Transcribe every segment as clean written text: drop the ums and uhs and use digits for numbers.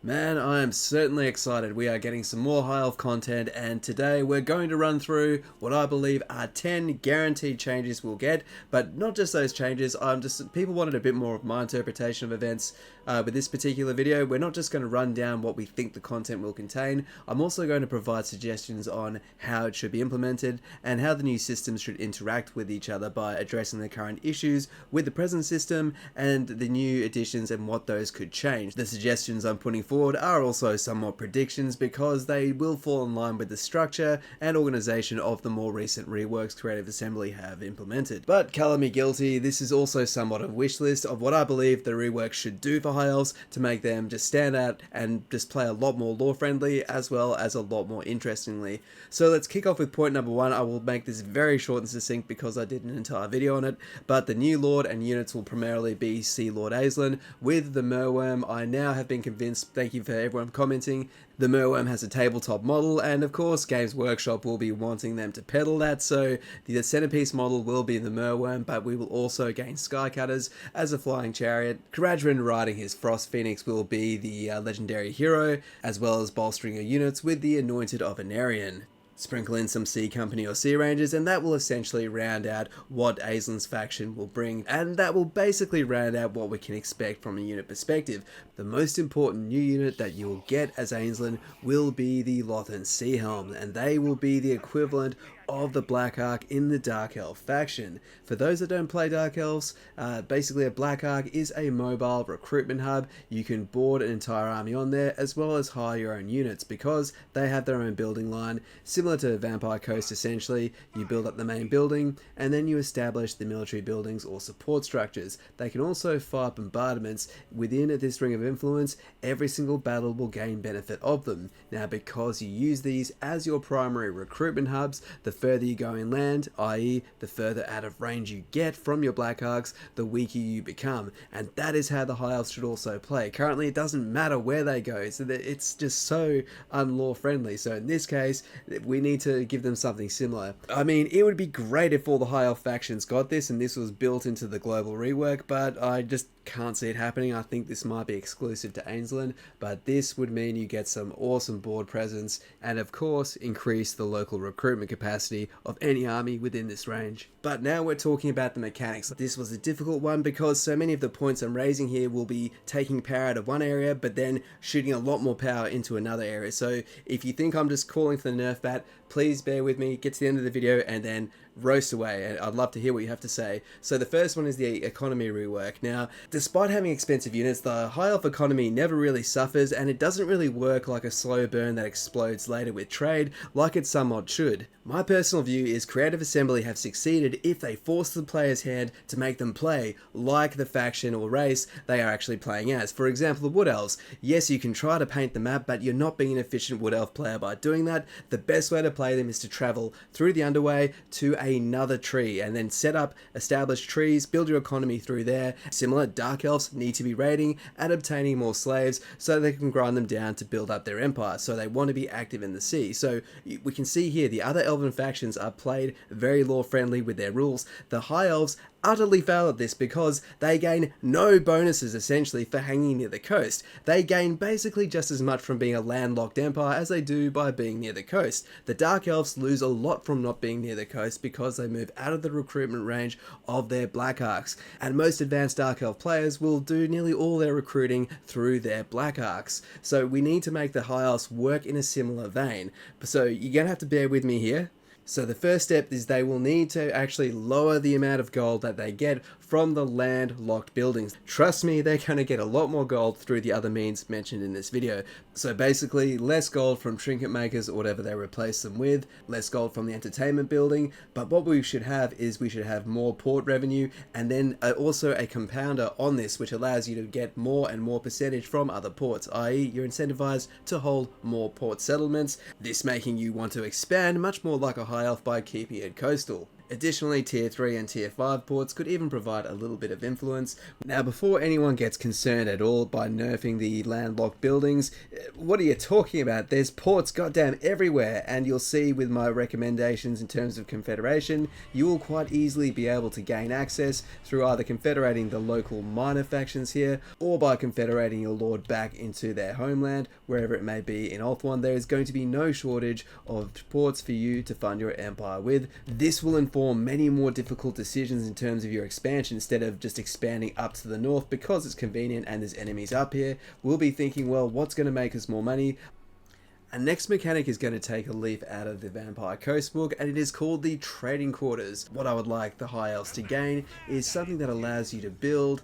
Man, I am certainly excited. We are getting some more High Elf content, and today we're going to run through what I believe are 10 guaranteed changes we'll get, but not just those changes. People wanted a bit more of my interpretation of events with this particular video. We're not just going to run down what we think the content will contain. I'm also going to provide suggestions on how it should be implemented and how the new systems should interact with each other by addressing the current issues with the present system and the new additions and what those could change. The suggestions I'm putting forward are also somewhat predictions because they will fall in line with the structure and organization of the more recent reworks Creative Assembly have implemented. But color me guilty, this is also somewhat of a wish list of what I believe the rework should do for High Elves to make them just stand out and just play a lot more lore friendly as well as a lot more interestingly. So let's kick off with point number one. I will make this very short and succinct because I did an entire video on it, but the new Lord and units will primarily be Lord Aislinn with the Merworm. I now have been convinced, thank you for everyone commenting, the Merworm has a tabletop model, and of course Games Workshop will be wanting them to peddle that, so the centerpiece model will be the Merworm, but we will also gain Skycutters as a flying chariot. Caradhran riding his Frost Phoenix will be the legendary hero, as well as bolstering your units with the Anointed of Anarion. Sprinkle in some Sea Company or Sea Rangers, and that will essentially round out what Aislinn's faction will bring, and that will basically round out what we can expect from a unit perspective. The most important new unit that you will get as Aislinn will be the Lothan Sea Helm, and they will be the equivalent of the Black Ark in the Dark Elf faction. For those that don't play Dark Elves, basically a Black Ark is a mobile recruitment hub. You can board an entire army on there as well as hire your own units because they have their own building line. Similar to Vampire Coast essentially, you build up the main building and then you establish the military buildings or support structures. They can also fire bombardments within this ring of influence. Every single battle will gain benefit of them. Now because you use these as your primary recruitment hubs, the further you go inland, i.e. the further out of range you get from your Black Arks, the weaker you become, and that is how the High Elves should also play. Currently it doesn't matter where they go, so that it's just so unlore friendly, so in this case we need to give them something similar. I mean, it would be great if all the High Elf factions got this and this was built into the global rework, but I just can't see it happening. I think this might be exclusive to Aislinn, but this would mean you get some awesome board presence and of course increase the local recruitment capacity of any army within this range. But now we're talking about the mechanics. This was a difficult one because so many of the points I'm raising here will be taking power out of one area but then shooting a lot more power into another area. So if you think I'm just calling for the nerf bat, please bear with me, get to the end of the video and then roast away, and I'd love to hear what you have to say. So the first one is the economy rework. Now, despite having expensive units, the High Elf economy never really suffers, and it doesn't really work like a slow burn that explodes later with trade, like it somewhat should. My personal view is Creative Assembly have succeeded if they force the player's hand to make them play like the faction or race they are actually playing as. For example, the Wood Elves. Yes, you can try to paint the map, but you're not being an efficient Wood Elf player by doing that. The best way to play them is to travel through the Underway to another tree and then set up established trees, build your economy through there. Similar, Dark Elves need to be raiding and obtaining more slaves so they can grind them down to build up their empire, so they want to be active in the sea. So we can see here the other Elven factions are played very lore friendly with their rules. The High Elves utterly fail at this because they gain no bonuses essentially for hanging near the coast. They gain basically just as much from being a landlocked empire as they do by being near the coast. The Dark Elves lose a lot from not being near the coast because they move out of the recruitment range of their Black Arks, and most advanced Dark Elf players will do nearly all their recruiting through their Black Arks. So we need to make the High Elves work in a similar vein. So you're going to have to bear with me here. So the first step is they will need to actually lower the amount of gold that they get from the land-locked buildings. Trust me, they're going to get a lot more gold through the other means mentioned in this video. So basically, less gold from trinket makers or whatever they replace them with, less gold from the entertainment building, but what we should have is we should have more port revenue and then also a compounder on this which allows you to get more and more percentage from other ports, i.e. you're incentivized to hold more port settlements, this making you want to expand much more like a High Elf by keeping it coastal. Additionally, tier 3 and tier 5 ports could even provide a little bit of influence. Now, before anyone gets concerned at all by nerfing the landlocked buildings, what are you talking about? There's ports goddamn everywhere, and you'll see with my recommendations in terms of Confederation, you will quite easily be able to gain access through either confederating the local minor factions here, or by confederating your lord back into their homeland, wherever it may be in Ulthuan. There is going to be no shortage of ports for you to fund your empire with. This will inform many more difficult decisions in terms of your expansion. Instead of just expanding up to the north because it's convenient and there's enemies up here, we'll be thinking, well, what's going to make us more money? Our next mechanic is going to take a leaf out of the Vampire Coast book, and it is called the Trading Quarters. What I would like the High Elves to gain is something that allows you to build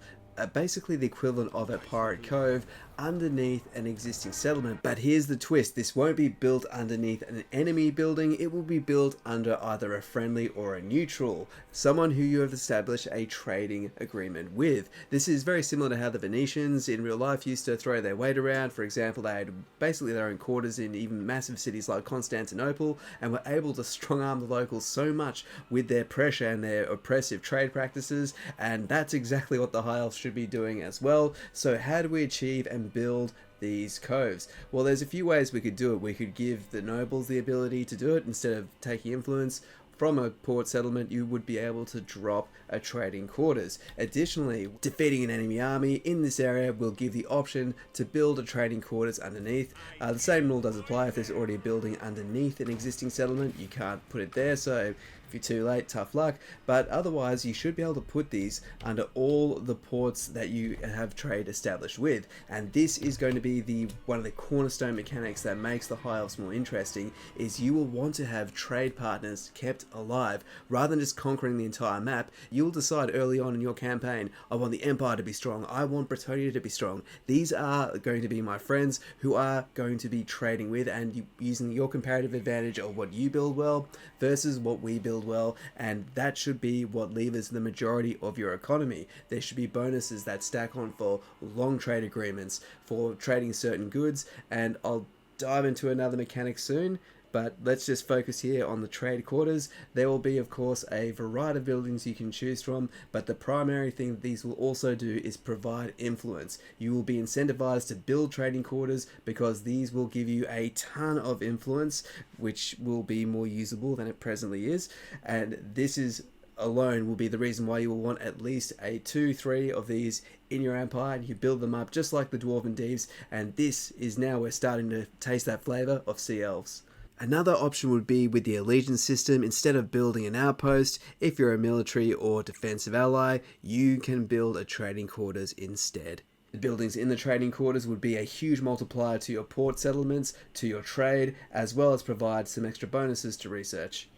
basically the equivalent of a pirate cove underneath an existing settlement. But here's the twist: this won't be built underneath an enemy building, it will be built under either a friendly or a neutral, someone who you have established a trading agreement with. This is very similar to how the Venetians in real life used to throw their weight around. For example, they had basically their own quarters in even massive cities like Constantinople, and were able to strong arm the locals so much with their pressure and their oppressive trade practices, and that's exactly what the High Elves should be doing as well. So how do we achieve and build these coves? Well, there's a few ways we could do it. We could give the nobles the ability to do it. Instead of taking influence from a port settlement, you would be able to drop a trading quarters. Additionally, defeating an enemy army in this area will give the option to build a trading quarters underneath. The same rule does apply if there's already a building underneath an existing settlement. You can't put it there, so if you're too late, tough luck. But otherwise, you should be able to put these under all the ports that you have trade established with. And this is going to be one of the cornerstone mechanics that makes the High Elves more interesting, is you will want to have trade partners kept alive. Rather than just conquering the entire map, you will decide early on in your campaign, I want the Empire to be strong, I want Bretonia to be strong. These are going to be my friends who are going to be trading with, and using your comparative advantage of what you build well versus what we build well, and that should be what levers the majority of your economy. There should be bonuses that stack on for long trade agreements, for trading certain goods, and I'll dive into another mechanic soon. But let's just focus here on the trade quarters. There will be, of course, a variety of buildings you can choose from, but the primary thing that these will also do is provide influence. You will be incentivized to build trading quarters because these will give you a ton of influence, which will be more usable than it presently is. And this is alone will be the reason why you will want at least 2-3 of these in your empire, and you build them up just like the Dwarven Deeps. And this is now we're starting to taste that flavor of Sea Elves. Another option would be with the allegiance system. Instead of building an outpost, if you're a military or defensive ally, you can build a trading quarters instead. The buildings in the trading quarters would be a huge multiplier to your port settlements, to your trade, as well as provide some extra bonuses to research.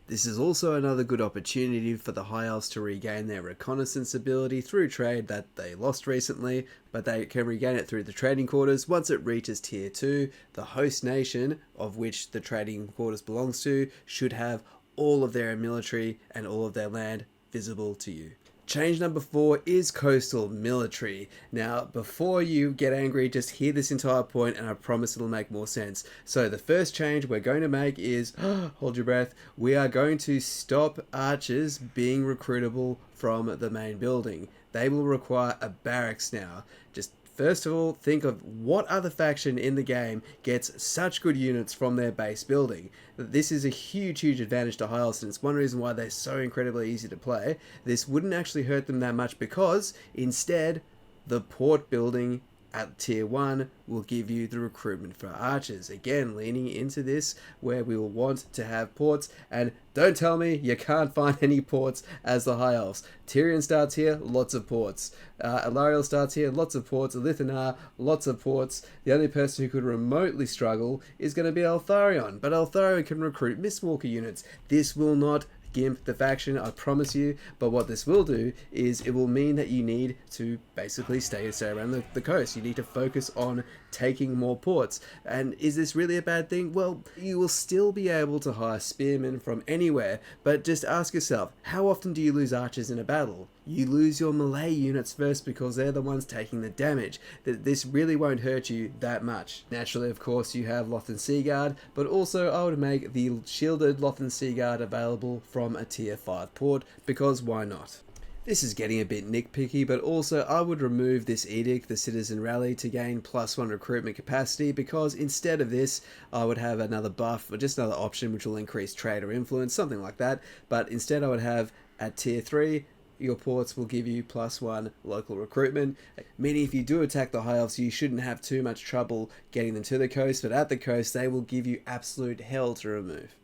This is also another good opportunity for the High Elves to regain their reconnaissance ability through trade that they lost recently, but they can regain it through the trading quarters. Once it reaches tier 2, the host nation of which the trading quarters belongs to should have all of their military and all of their land visible to you. Change number 4 is coastal military. Now, before you get angry, just hear this entire point and I promise it'll make more sense. So the first change we're going to make is, hold your breath, we are going to stop archers being recruitable from the main building. They will require a barracks now. Just first of all, think of what other faction in the game gets such good units from their base building. This is a huge advantage to High Elves, and it's one reason why they're so incredibly easy to play. This wouldn't actually hurt them that much because instead the port building at tier 1 will give you the recruitment for archers. Again, leaning into this where we will want to have ports, and don't tell me you can't find any ports as the High Elves. Tyrion starts here, lots of ports. Alariel starts here, lots of ports. Anar, lots of ports. The only person who could remotely struggle is going to be Eltharion, but Eltharion can recruit Mistwalker units. This will not gimp the faction, I promise you, but what this will do is it will mean that you need to basically stay around the coast. You need to focus on taking more ports. And is this really a bad thing? Well, you will still be able to hire spearmen from anywhere, but just ask yourself, how often do you lose archers in a battle? You lose your melee units first because they're the ones taking the damage. This really won't hurt you that much. Naturally, of course, you have Lothan Seaguard, but also I would make the shielded Lothan Seaguard available from a tier 5 port, because why not? This is getting a bit nitpicky, but also I would remove this edict, the Citizen Rally, to gain +1 recruitment capacity, because instead of this, I would have another buff, or just another option which will increase trade or influence, something like that. But instead I would have, at tier 3, your ports will give you +1 local recruitment, meaning if you do attack the High Elves, you shouldn't have too much trouble getting them to the coast, but at the coast they will give you absolute hell to remove.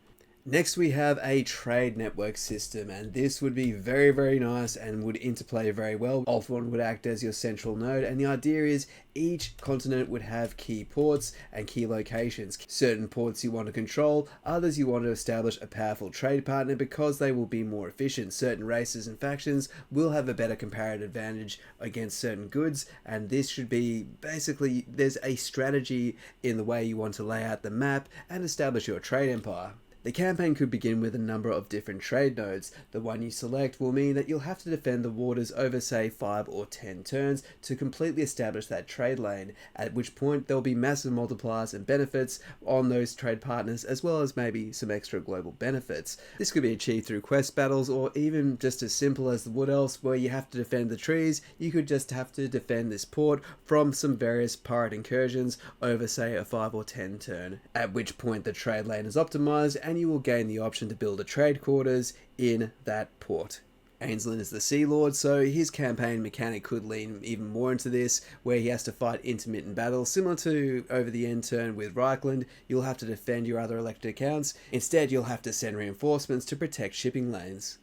Next we have a trade network system, and this would be very, very nice and would interplay very well. Ulthuan would act as your central node, and the idea is each continent would have key ports and key locations. Certain ports you want to control, others you want to establish a powerful trade partner because they will be more efficient. Certain races and factions will have a better comparative advantage against certain goods, and this should be basically, there's a strategy in the way you want to lay out the map and establish your trade empire. The campaign could begin with a number of different trade nodes. The one you select will mean that you'll have to defend the waters over, say, 5 or 10 turns to completely establish that trade lane, at which point there'll be massive multipliers and benefits on those trade partners, as well as maybe some extra global benefits. This could be achieved through quest battles, or even just as simple as the Wood Elves, where you have to defend the trees. You could just have to defend this port from some various pirate incursions over, say, a 5 or 10 turn, at which point the trade lane is optimized, and you will gain the option to build a trade quarters in that port. Aislinn is the Sea Lord, so his campaign mechanic could lean even more into this, where he has to fight intermittent battles. Similar to over the end turn with Reichland, you'll have to defend your other elected accounts. Instead, you'll have to send reinforcements to protect shipping lanes.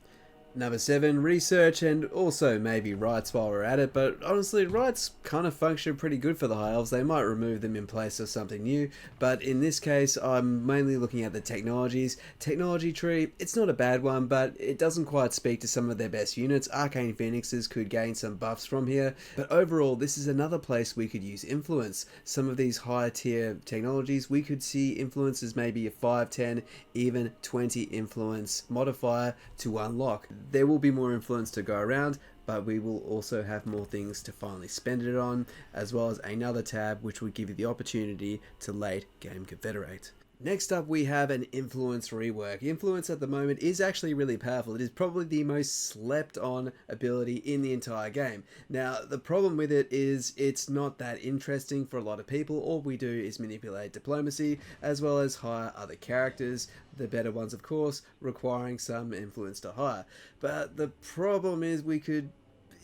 Number 7, research, and also maybe rights while we're at it, but honestly rights kind of function pretty good for the High Elves. They might remove them in place of something new, but in this case I'm mainly looking at the technologies. Technology tree, it's not a bad one, but it doesn't quite speak to some of their best units. Arcane Phoenixes could gain some buffs from here, but overall this is another place we could use influence. Some of these higher tier technologies we could see influences maybe a 5, 10, even 20 influence modifier to unlock. There will be more influence to go around, but we will also have more things to finally spend it on, as well as another tab which would give you the opportunity to late game confederate. Next up we have an influence rework. Influence at the moment is actually really powerful. It is probably the most slept on ability in the entire game. Now the problem with it is it's not that interesting for a lot of people. All we do is manipulate diplomacy as well as hire other characters, the better ones of course, requiring some influence to hire. But the problem is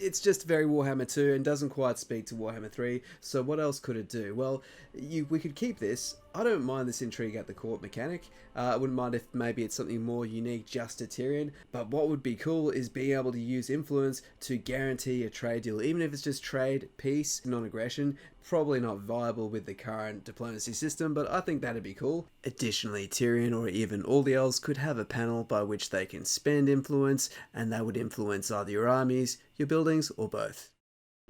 it's just very Warhammer 2 and doesn't quite speak to Warhammer 3, so what else could it do? Well, we could keep this. I don't mind this intrigue at the court mechanic. I wouldn't mind if maybe it's something more unique just to Tyrion, but what would be cool is being able to use influence to guarantee a trade deal, even if it's just trade, peace, non-aggression. Probably not viable with the current diplomacy system, but I think that'd be cool. Additionally, Tyrion or even all the elves could have a panel by which they can spend influence, and that would influence either your armies, your buildings, or both.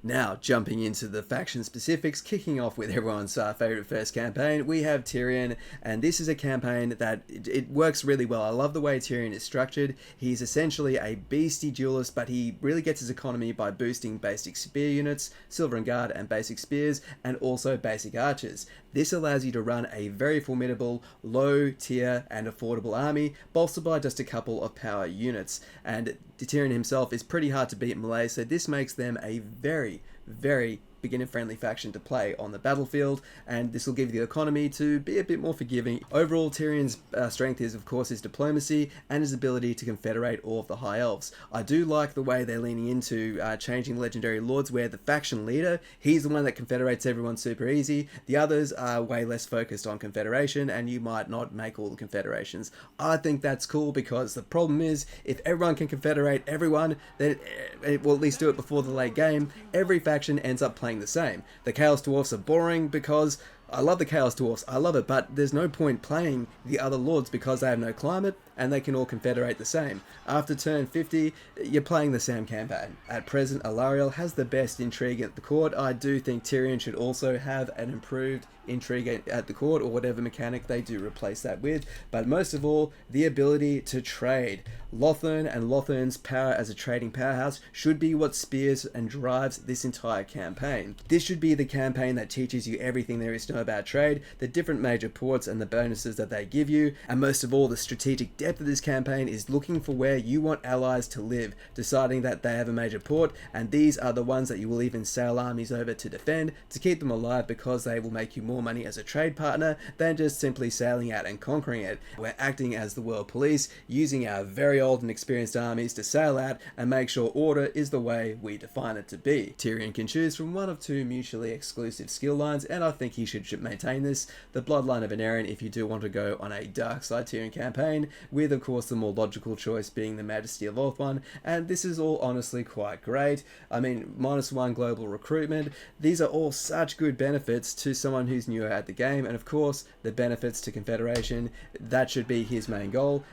Now, jumping into the faction specifics, kicking off with everyone's favourite first campaign, we have Tyrion, and this is a campaign that it works really well. I love the way Tyrion is structured. He's essentially a beastie duelist, but he really gets his economy by boosting basic spear units, Silver and Guard and basic spears, and also basic archers. This allows you to run a very formidable, low tier and affordable army, bolstered by just a couple of power units. And Tyrion himself is pretty hard to beat in melee, so this makes them a very, very beginner-friendly faction to play on the battlefield, and this will give you the economy to be a bit more forgiving. Overall, Tyrion's strength is, of course, his diplomacy and his ability to confederate all of the High Elves. I do like the way they're leaning into changing legendary lords, where the faction leader, he's the one that confederates everyone super easy. The others are way less focused on confederation, and you might not make all the confederations. I think that's cool, because the problem is, if everyone can confederate everyone, then it will at least do it before the late game, every faction ends up playing the same. The Chaos Dwarfs are boring because, I love the Chaos Dwarfs, I love it, but there's no point playing the other lords because they have no climate and they can all confederate the same. After turn 50, you're playing the same campaign. At present, Alarielle has the best intrigue at the court. I do think Tyrion should also have an improved intrigue at the court, or whatever mechanic they do replace that with, but most of all, the ability to trade. Ulthuan and Ulthuan's power as a trading powerhouse should be what spears and drives this entire campaign. This should be the campaign that teaches you everything there is to know about trade, the different major ports and the bonuses that they give you, and most of all, the strategic depth of this campaign is looking for where you want allies to live, deciding that they have a major port, and these are the ones that you will even sail armies over to defend, to keep them alive, because they will make you more money as a trade partner than just simply sailing out and conquering it. We're acting as the world police, using our very old and experienced armies to sail out and make sure order is the way we define it to be. Tyrion can choose from one of two mutually exclusive skill lines, and I think he should maintain this. The Bloodline of Anarion, if you do want to go on a dark side Tyrion campaign, with of course the more logical choice being the Majesty of Ulthuan, and this is all honestly quite great. I mean, -1 global recruitment, these are all such good benefits to someone who's newer at the game, and of course the benefits to Confederation, that should be his main goal.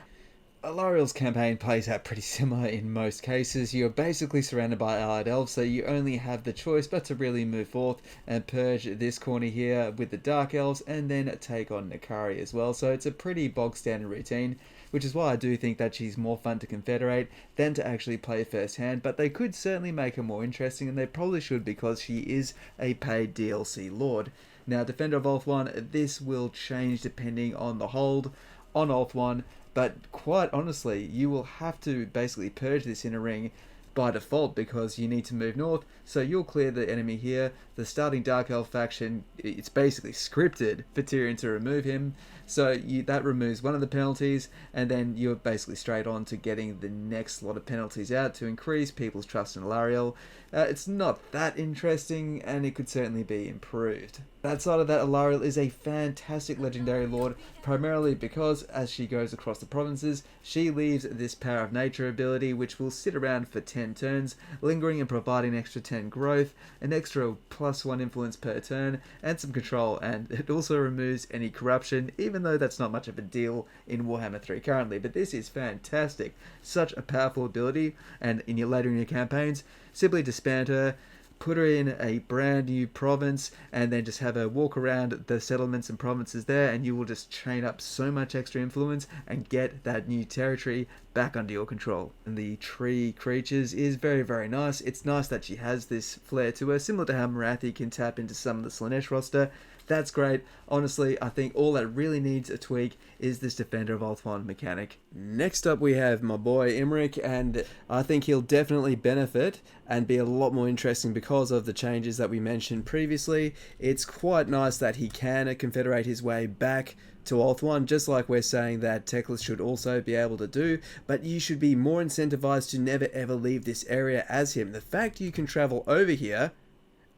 Alarielle's campaign plays out pretty similar in most cases. You're basically surrounded by allied elves, so you only have the choice but to really move forth and purge this corner here with the dark elves, and then take on Nakari as well. So it's a pretty bog standard routine, which is why I do think that she's more fun to confederate than to actually play first hand, but they could certainly make her more interesting, and they probably should, because she is a paid DLC lord. Now, Defender of Ulthuan, this will change depending on the hold on Ulthuan, but quite honestly, you will have to basically purge this inner ring by default, because you need to move north, so you'll clear the enemy here. The starting Dark Elf faction, it's basically scripted for Tyrion to remove him, so that removes one of the penalties, and then you're basically straight on to getting the next lot of penalties out to increase people's trust in Alarielle. It's not that interesting, and it could certainly be improved. Outside of that, Alarielle is a fantastic legendary lord, primarily because as she goes across the provinces, she leaves this Power of Nature ability, which will sit around for 10 turns, lingering and providing extra 10 growth, an extra +1 influence per turn, and some control, and it also removes any corruption, even though that's not much of a deal in Warhammer 3 currently, but this is fantastic. Such a powerful ability, and later in your campaigns, simply disband her, put her in a brand new province, and then just have her walk around the settlements and provinces there, and you will just chain up so much extra influence and get that new territory back under your control. And the tree creatures is very, very nice. It's nice that she has this flair to her, similar to how Marathi can tap into some of the Slanesh roster. That's great. Honestly, I think all that really needs a tweak is this Defender of Ulthuan mechanic. Next up we have my boy Imrik, and I think he'll definitely benefit and be a lot more interesting because of the changes that we mentioned previously. It's quite nice that he can confederate his way back to Ulthuan, just like we're saying that Teclis should also be able to do, but you should be more incentivized to never ever leave this area as him. The fact you can travel over here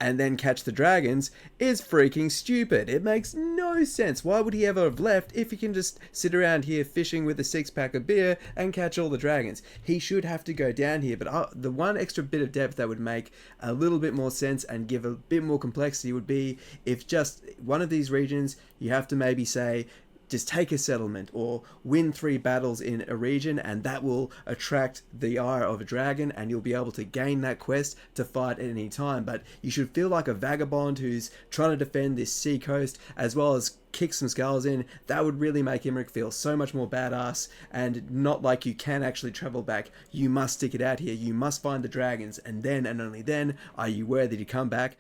and then catch the dragons is freaking stupid. It makes no sense. Why would he ever have left if he can just sit around here fishing with a 6-pack of beer and catch all the dragons? He should have to go down here, but the one extra bit of depth that would make a little bit more sense and give a bit more complexity would be if just one of these regions, you have to maybe say, just take a settlement or win 3 battles in a region, and that will attract the ire of a dragon, and you'll be able to gain that quest to fight at any time. But you should feel like a vagabond who's trying to defend this sea coast, as well as kick some skulls in. That would really make Imrik feel so much more badass, and not like you can actually travel back. You must stick it out here. You must find the dragons, and then and only then are you worthy to come back.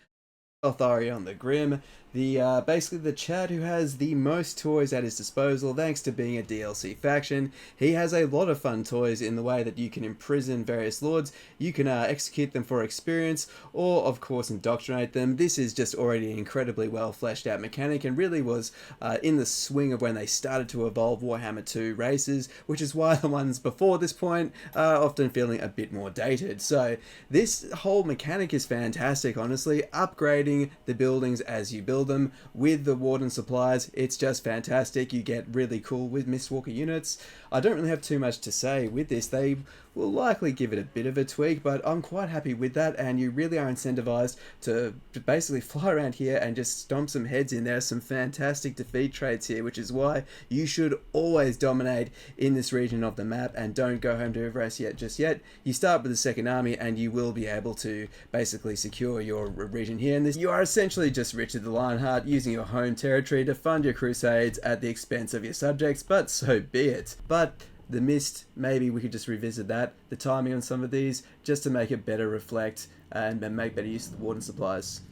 Lotharion the Grim, basically the Chad who has the most toys at his disposal thanks to being a DLC faction. He has a lot of fun toys in the way that you can imprison various lords, you can execute them for experience, or of course indoctrinate them. This is just already an incredibly well fleshed out mechanic, and really was in the swing of when they started to evolve Warhammer 2 races, which is why the ones before this point are often feeling a bit more dated. So this whole mechanic is fantastic, honestly. Upgrading the buildings as you build build them with the Warden supplies, it's just fantastic. You get really cool with Mistwalker units. I don't really have too much to say with this. They will likely give it a bit of a tweak, but I'm quite happy with that, and you really are incentivized to basically fly around here and just stomp some heads in. There are some fantastic defeat traits here, which is why you should always dominate in this region of the map and don't go home to rest yet just yet. You start with the second army and you will be able to basically secure your region here, and you are essentially just Richard the Lionheart using your home territory to fund your crusades at the expense of your subjects, but so be it. But the mist, maybe we could just revisit that, the timing on some of these, just to make it better reflect and make better use of the Warden supplies.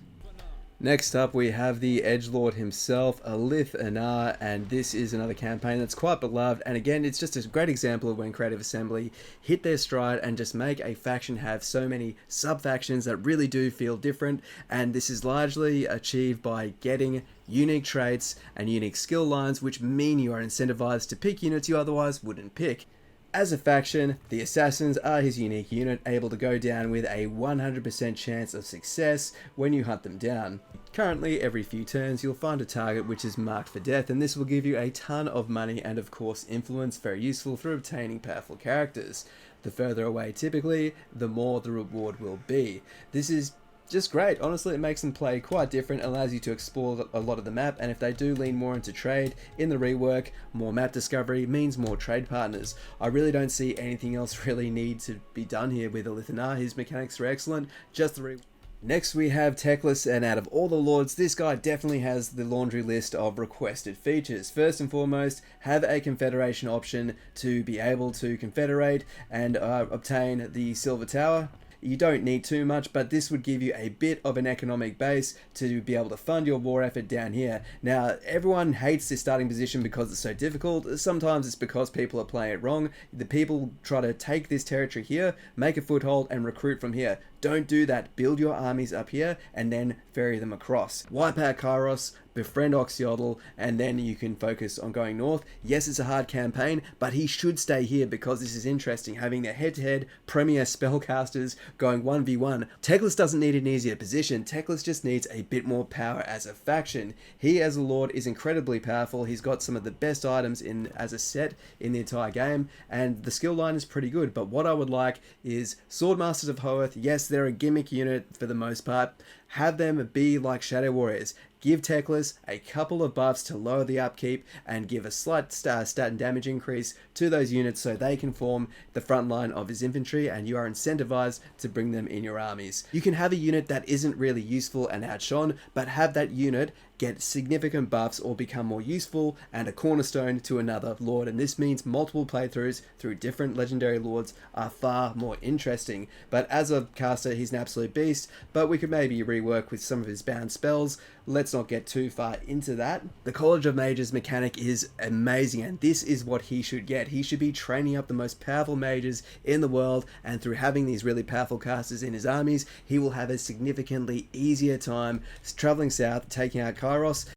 Next up we have the Edgelord himself, anar, and this is another campaign that's quite beloved, and again it's just a great example of when Creative Assembly hit their stride and just make a faction have so many sub-factions that really do feel different, and this is largely achieved by getting unique traits and unique skill lines, which mean you are incentivized to pick units you otherwise wouldn't pick. As a faction, the Assassins are his unique unit, able to go down with a 100% chance of success when you hunt them down. Currently, every few turns you'll find a target which is marked for death, and this will give you a ton of money and of course influence, very useful for obtaining powerful characters. The further away typically, the more the reward will be. This is just great. Honestly, it makes them play quite different, allows you to explore a lot of the map, and if they do lean more into trade in the rework, more map discovery means more trade partners. I really don't see anything else really need to be done here with anar. His mechanics are excellent, just the rework. Next we have Teclis, and out of all the lords, this guy definitely has the laundry list of requested features. First and foremost, have a Confederation option to be able to confederate and obtain the Silver Tower. You don't need too much, but this would give you a bit of an economic base to be able to fund your war effort down here. Now, everyone hates this starting position because it's so difficult. Sometimes it's because people are playing it wrong. The people try to take this territory here, make a foothold, and recruit from here. Don't do that. Build your armies up here and then ferry them across. Wipe out Kairos, befriend Oxyotl, and then you can focus on going north. Yes, it's a hard campaign, but he should stay here because this is interesting, having their head-to-head premier spellcasters going 1v1. Teclis doesn't need an easier position. Teclis just needs a bit more power as a faction. He as a lord is incredibly powerful. He's got some of the best items in as a set in the entire game, and the skill line is pretty good. But what I would like is Swordmasters of Hoeth. Yes, they're a gimmick unit for the most part. Have them be like Shadow Warriors. Give Teclis a couple of buffs to lower the upkeep and give a slight stat and damage increase to those units so they can form the front line of his infantry, and you are incentivized to bring them in your armies. You can have a unit that isn't really useful and outshone, but have that unit get significant buffs or become more useful and a cornerstone to another lord, and this means multiple playthroughs through different legendary lords are far more interesting. But as a caster, he's an absolute beast, but we could maybe rework with some of his bound spells. Let's not get too far into that. The College of Mages mechanic is amazing, and this is what he should get. He should be training up the most powerful mages in the world, and through having these really powerful casters in his armies, he will have a significantly easier time traveling south, taking out Kairos.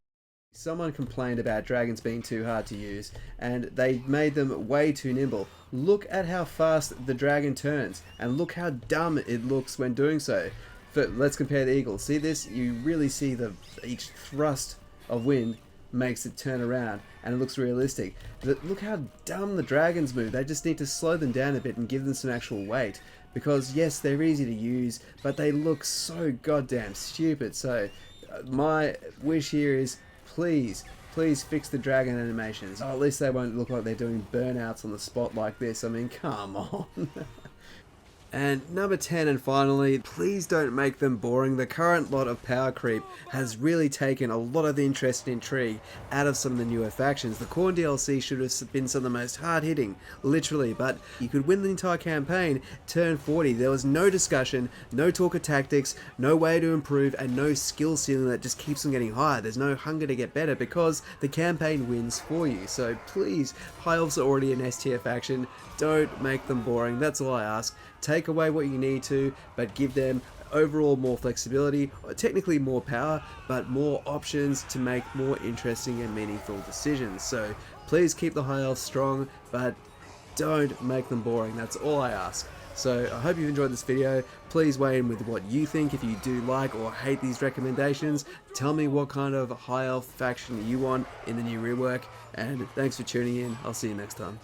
Someone complained about dragons being too hard to use, and they made them way too nimble. Look at how fast the dragon turns, and look how dumb it looks when doing so. Let's compare the eagle. See this? You really see each thrust of wind makes it turn around, and it looks realistic. Look how dumb the dragons move. They just need to slow them down a bit and give them some actual weight. Because yes, they're easy to use, but they look so goddamn stupid. So my wish here is please fix the dragon animations. Oh, at least they won't look like they're doing burnouts on the spot like this. I mean, come on. And number 10, and finally, please don't make them boring. The current lot of power creep has really taken a lot of the interest and intrigue out of some of the newer factions. The Khorne DLC should have been some of the most hard-hitting, literally, but you could win the entire campaign turn 40. There was no discussion, no talk of tactics, no way to improve, and no skill ceiling that just keeps on getting higher. There's no hunger to get better because the campaign wins for you. So please, High Elves are already an S tier faction. Don't make them boring. That's all I ask. Take away what you need to, but give them overall more flexibility, or technically more power, but more options to make more interesting and meaningful decisions. So please keep the High Elves strong, but don't make them boring. That's all I ask. So I hope you enjoyed this video. Please weigh in with what you think. If you do like or hate these recommendations, tell me what kind of high elf faction you want in the new rework. And thanks for tuning in. I'll see you next time.